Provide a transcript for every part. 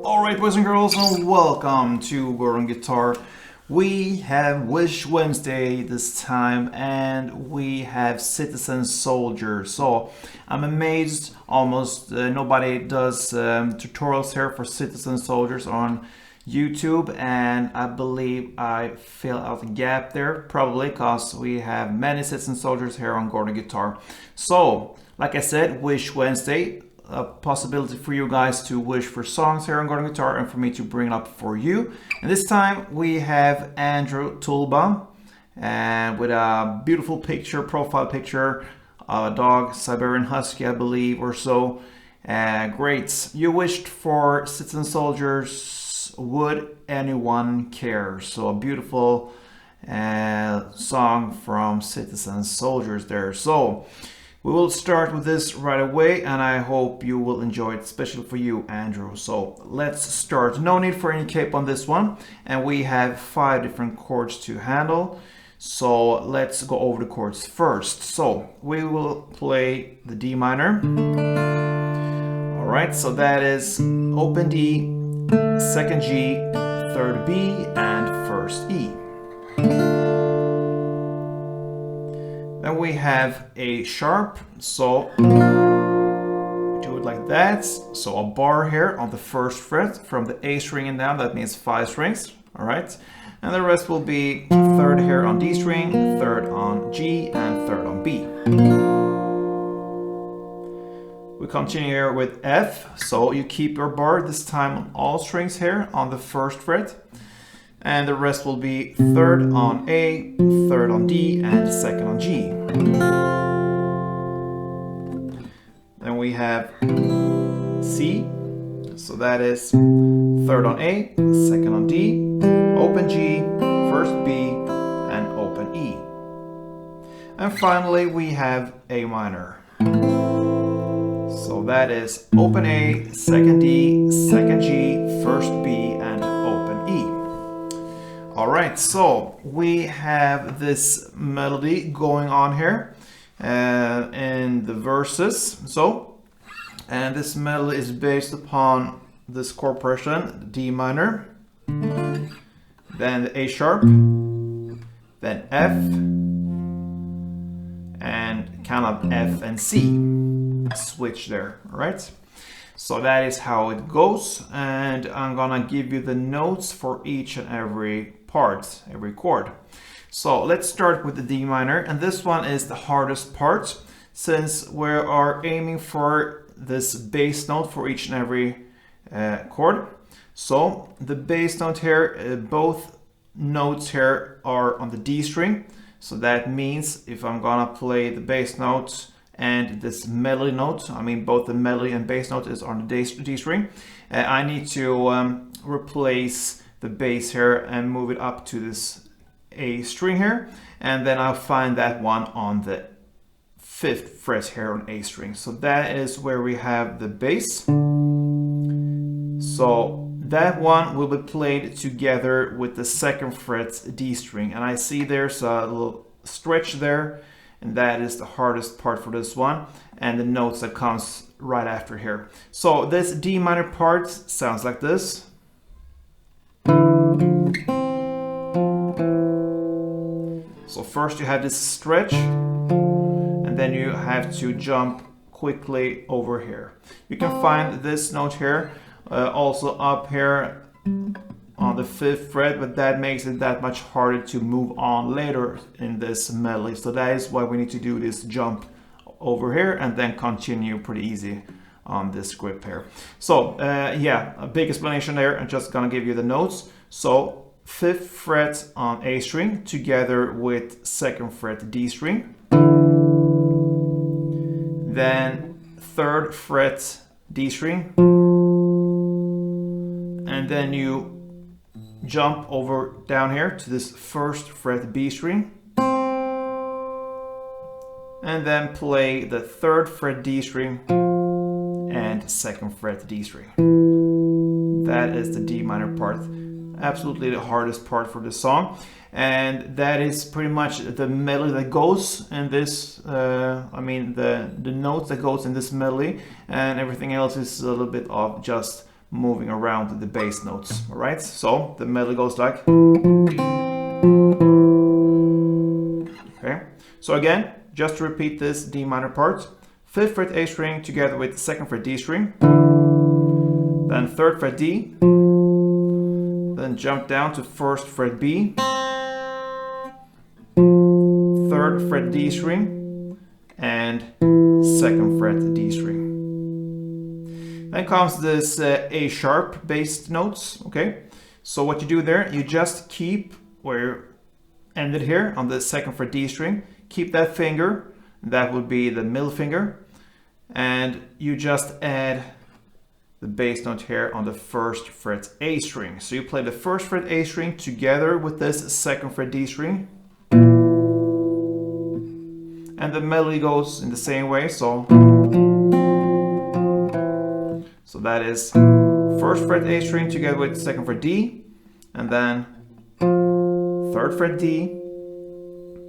Alright, boys and girls, and welcome to Chords Guitar. We have Wish Wednesday this time, and we have Citizen Soldier. So I'm amazed almost nobody does tutorials here for Citizen Soldiers on YouTube, and I believe I fill out the gap there, probably because we have many Citizen Soldiers here on Chords Guitar. So, like I said, Wish Wednesday. A possibility for you guys to wish for songs here on Chords Guitar and for me to bring it up for you. And this time we have Andrew Tulba and with a beautiful picture, profile picture of a dog, Siberian Husky I believe or so. Great. You wished for Citizen Soldiers, Would Anyone Care? So a beautiful song from Citizen Soldiers there. So we will start with this right away, and I hope you will enjoy it, especially for you, Andrew. So let's start. No need for any cape on this one, and we have 5 different chords to handle. So let's go over the chords first. So we will play the D minor. All right, so that is open D, 2nd G, 3rd B, and 1st E. Then we have a sharp, so do it like that. So a bar here on the 1st fret from the A string and down, that means 5 strings, all right? And the rest will be 3rd here on D string, 3rd on G, and 3rd on B. We continue here with F, so you keep your bar this time on all strings here on the 1st fret. And the rest will be 3rd on A, 3rd on D, and 2nd on G. Then we have C, so that is 3rd on A, 2nd on D, open G, 1st B, and open E. And finally we have A minor. So that is open A, 2nd D, 2nd G, 1st B, and open E. Alright, so we have this melody going on here in the verses. And this melody is based upon this chord progression, D minor, then the A sharp, then F, and kind of F and C. Switch there, alright? So that is how it goes, and I'm gonna give you the notes for each and every part, every chord. So let's start with the D minor, and this one is the hardest part since we are aiming for this bass note for each and every chord. So the bass note here, both notes here are on the D string. So that means if I'm gonna play the bass notes and this melody note, I mean both the melody and bass note is on the D string, I need to replace the bass here and move it up to this A string here, and then I'll find that one on the 5th fret here on A string. So that is where we have the bass. So that one will be played together with the 2nd fret D string, and I see there's a little stretch there, and that is the hardest part for this one, and the notes that comes right after here. So this D minor part sounds like this. So first you have this stretch, and then you have to jump quickly over here. You can find this note here also up here on the 5th fret, but that makes it that much harder to move on later in this melody. So that is why we need to do this jump over here and then continue pretty easy on this grip here. So yeah, a big explanation there. I'm just gonna give you the notes. So 5th fret on A string together with 2nd fret D string, then 3rd fret D string, and then you jump over down here to this first fret B string, and then play the third fret D string and second fret D string. That is the D minor part. Absolutely the hardest part for the song, and that is pretty much the melody that goes in this, I mean the notes that goes in this melody, and everything else is a little bit of just moving around the bass notes. All right, so the melody goes like, okay, so again, just to repeat this D minor part: 5th fret A string together with 2nd fret D string, then 3rd fret D, then jump down to 1st fret B, 3rd fret D string, and 2nd fret D string. Then comes this A sharp based notes. Okay, so what you do there, you just keep where you ended here on the 2nd fret D string, keep that finger, that would be the middle finger, and you just add the bass note here on the 1st fret A string. So you play the 1st fret A string together with this 2nd fret D string, and the melody goes in the same way. So that is 1st fret A string together with 2nd fret D, and then 3rd fret D,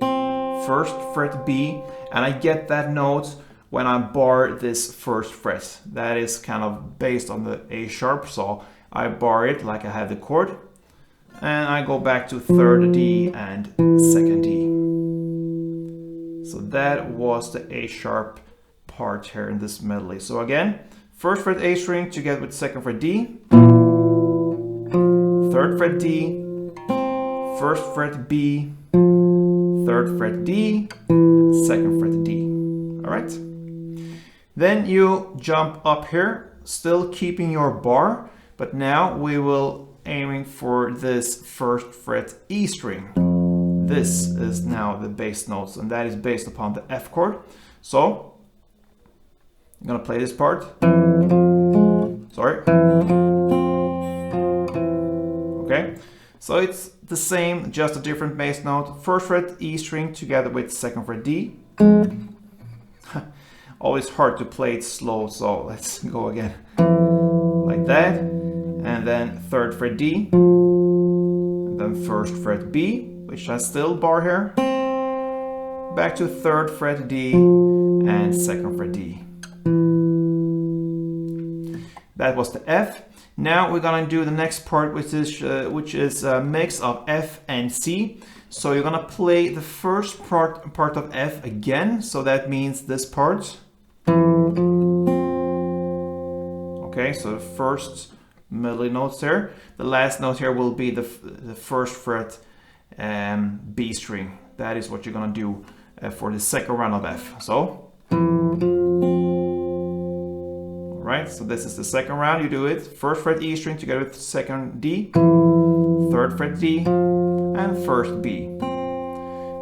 1st fret B, and I get that note when I bar this 1st fret. That is kind of based on the A sharp, so I bar it like I have the chord, and I go back to 3rd D and 2nd D. So that was the A sharp part here in this medley. So again, 1st fret A string together with 2nd fret D, 3rd fret D, 1st fret B, 3rd fret D, 2nd fret D. All right. Then you jump up here, still keeping your bar, but now we will aiming for this 1st fret E string. This is now the bass notes, and that is based upon the F chord. So I'm gonna play this part. Sorry. Okay, so it's the same, just a different bass note. 1st fret E string together with 2nd fret D. Always hard to play it slow, so let's go again. Like that, and then 3rd fret D, and then 1st fret B, which I still bar here. Back to 3rd fret D and 2nd fret D. That was the F. Now we're gonna do the next part, which is a mix of F and C. So you're gonna play the first part of F again. So that means this part. Okay, so the first melody notes there. The last note here will be the 1st fret B string. That is what you're gonna do for the second round of F. So. Right, so this is the second round. You do it 1st fret E string together with 2nd D, 3rd fret D, and 1st B.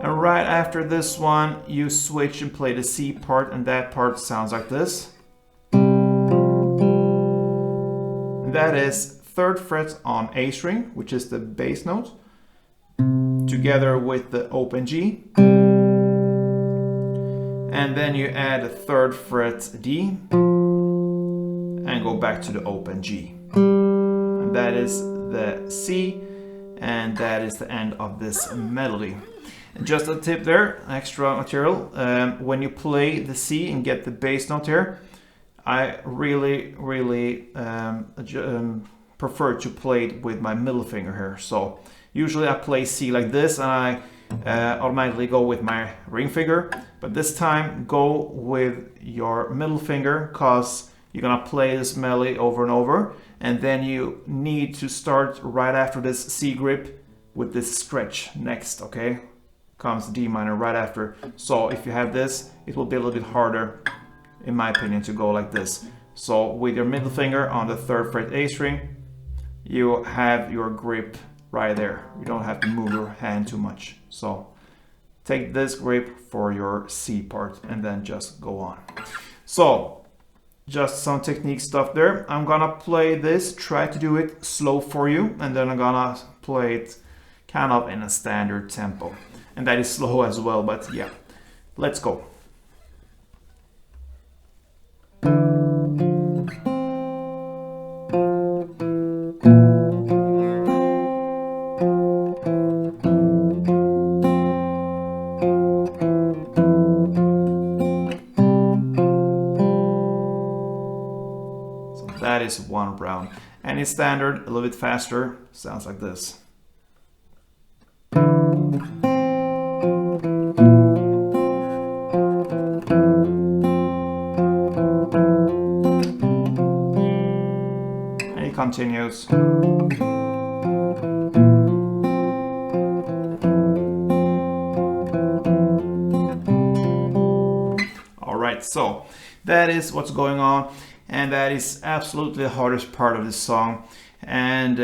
And right after this one, you switch and play the C part, and that part sounds like this. And that is 3rd fret on A string, which is the bass note, together with the open G. And then you add a 3rd fret D, and go back to the open G. And that is the C, and that is the end of this melody. And just a tip there, extra material, when you play the C and get the bass note here, I really prefer to play it with my middle finger here. So usually I play C like this, and I automatically go with my ring finger, but this time go with your middle finger, cause you're gonna play this melody over and over, and then you need to start right after this C grip with this stretch next, okay? Comes D minor right after. So if you have this, it will be a little bit harder, in my opinion, to go like this. So with your middle finger on the 3rd fret A string, you have your grip right there. You don't have to move your hand too much. So take this grip for your C part and then just go on. So just some technique stuff there. I'm gonna play this, try to do it slow for you, and then I'm gonna play it kind of in a standard tempo. And that is slow as well, but yeah, let's go. That is one round. And in standard, a little bit faster, sounds like this. And it continues. All right, so that is what's going on. And that is absolutely the hardest part of this song. And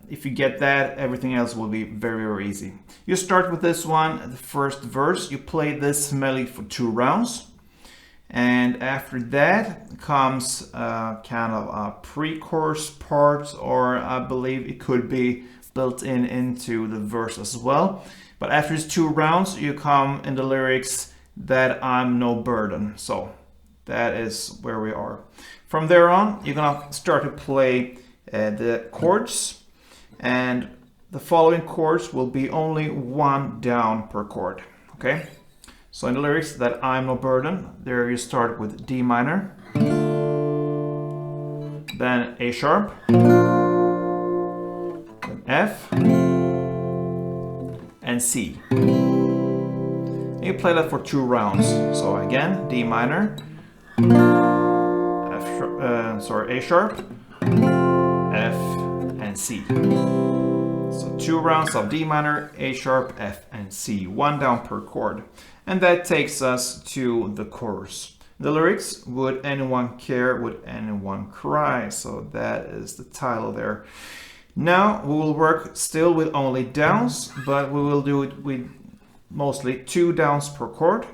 if you get that, everything else will be very, very easy. You start with this one, the first verse. You play this melody for 2 rounds. And after that comes kind of a pre-chorus part, or I believe it could be built in into the verse as well. But after these 2 rounds, you come in the lyrics that I'm no burden. So that is where we are. From there on, you're gonna start to play the chords, and the following chords will be only 1 down per chord, okay? So in the lyrics that I'm no burden, there you start with D minor, then A sharp, then F, and C. And you play that for 2 rounds. So again, D minor, A sharp, F, and C. So 2 rounds of D minor, A sharp, F, and C, 1 down per chord. And that takes us to the chorus. The lyrics, would anyone care, would anyone cry? So that is the title there. Now we will work still with only downs, but we will do it with mostly 2 downs per chord,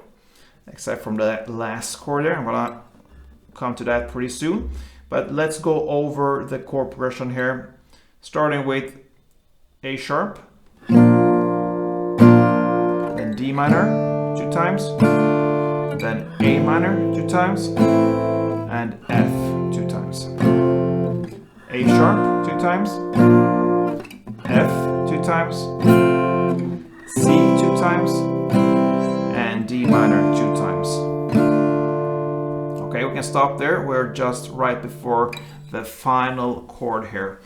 except from the last chord there. I'm gonna come to that pretty soon. But let's go over the chord progression here, starting with A sharp, then D minor 2 times, then A minor 2 times, and F 2 times. A sharp 2 times, F 2 times, C 2 times, and D minor 2 times. Okay, we can stop there. We're just right before the final chord here.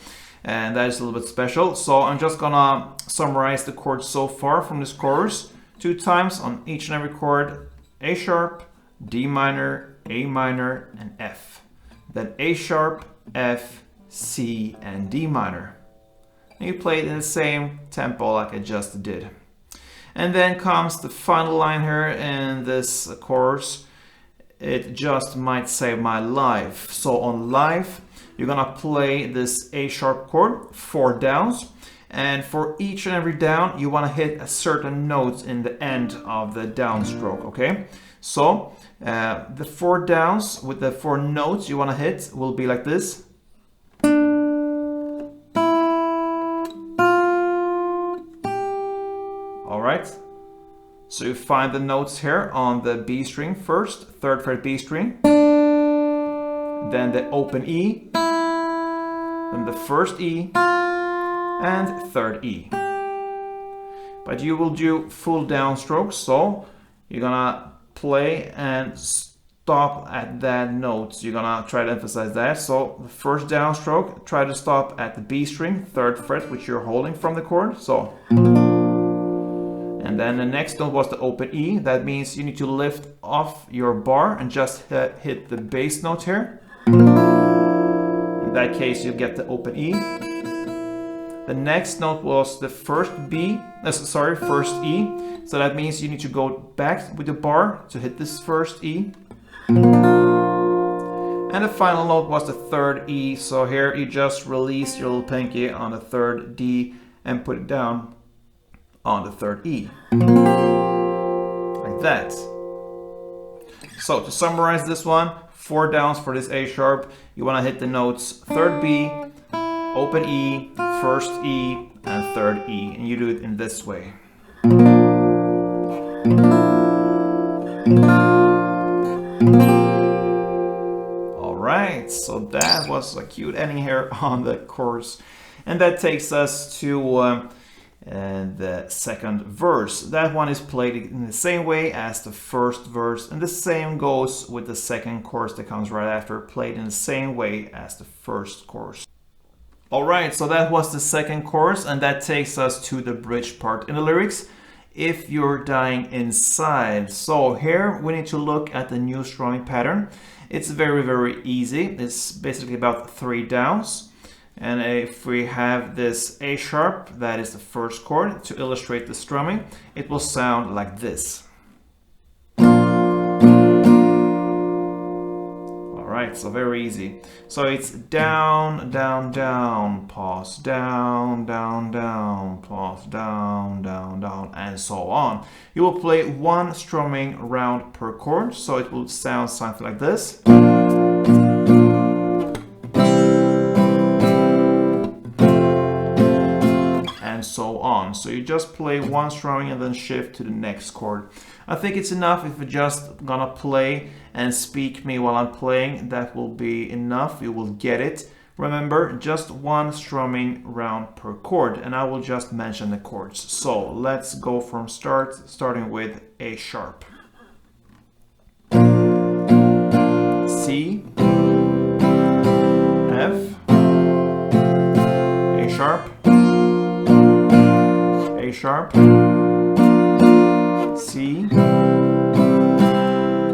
And that is a little bit special. So I'm just gonna summarize the chords so far from this chorus. 2 times on each and every chord. A sharp, D minor, A minor, and F. Then A sharp, F, C, and D minor. And you play it in the same tempo like I just did. And then comes the final line here in this chorus. It just might save my life. So on life, you're gonna play this A sharp chord, 4 downs. And for each and every down, you wanna hit a certain note in the end of the downstroke, okay? So the 4 downs with the 4 notes you wanna hit will be like this. All right. So you find the notes here on the B string first, 3rd fret B string, then the open E, then the first E, and 3rd E. But you will do full downstrokes, so you're gonna play and stop at that note. You're gonna try to emphasize that. So the first downstroke, try to stop at the B string, 3rd fret, which you're holding from the chord. So. And then the next note was the open E. That means you need to lift off your bar and just hit the bass note here. In that case, you get the open E. The next note was the first first E. So that means you need to go back with the bar to hit this first E. And the final note was the 3rd E. So here you just release your little pinky on the 3rd D and put it down on the 3rd E. Like that. So to summarize this one, 4 downs for this A sharp. You want to hit the notes 3rd B, open E, 1st E, and 3rd E, and you do it in this way. Alright, so that was a cute ending here on the chorus, and that takes us to the second verse. That one is played in the same way as the first verse, and the same goes with the second chorus that comes right after, played in the same way as the first chorus. Alright, so that was the second chorus, and that takes us to the bridge part in the lyrics. If you're dying inside. So here we need to look at the new strumming pattern. It's very easy. It's basically about 3 downs. And if we have this A sharp, that is the first chord, to illustrate the strumming, it will sound like this. Alright, so very easy. So it's down, down, down, pause, down, down, down, pause, down, down, down, and so on. You will play 1 strumming round per chord, so it will sound something like this. And so on. So you just play 1 strumming and then shift to the next chord. I think it's enough if you're just gonna play and speak me while I'm playing. That will be enough. You will get it. Remember, just 1 strumming round per chord, and I will just mention the chords. So let's go from starting with A sharp, C, F, A sharp, A sharp, C,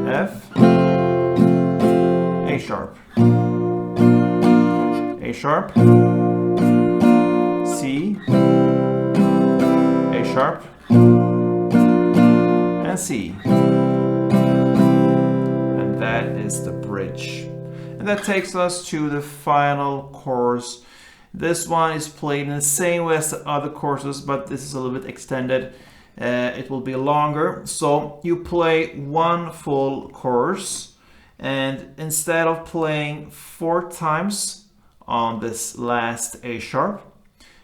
F, A sharp, A sharp, C, A sharp, and C. And that is the bridge. And that takes us to the final chorus. This one is played in the same way as the other courses, but this is a little bit extended. It will be longer. So you play 1 full chorus, and instead of playing 4 times on this last A sharp,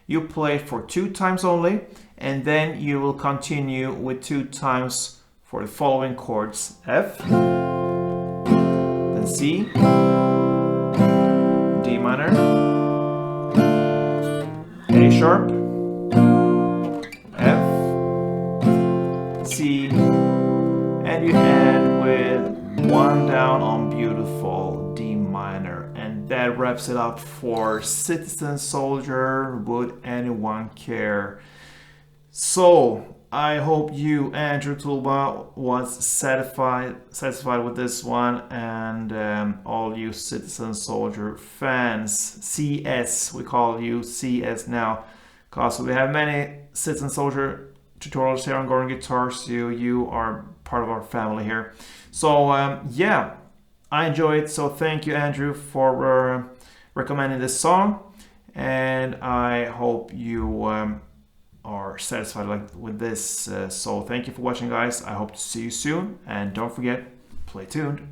you play it for 2 times only, and then you will continue with 2 times for the following chords: F, then C, D minor, A sharp, F, C, and you end with 1 down on beautiful D minor. And that wraps it up for Citizen Soldier, Would Anyone Care? So I hope you, Andrew Tulba, was satisfied with this one, and all you Citizen Soldier fans, CS, we call you CS now, because we have many Citizen Soldier tutorials here on Gordon Guitar, so you are part of our family here. So yeah, I enjoy it. So thank you, Andrew, for recommending this song, and I hope you are satisfied with this. So thank you for watching, guys. I hope to see you soon, and don't forget, play tuned.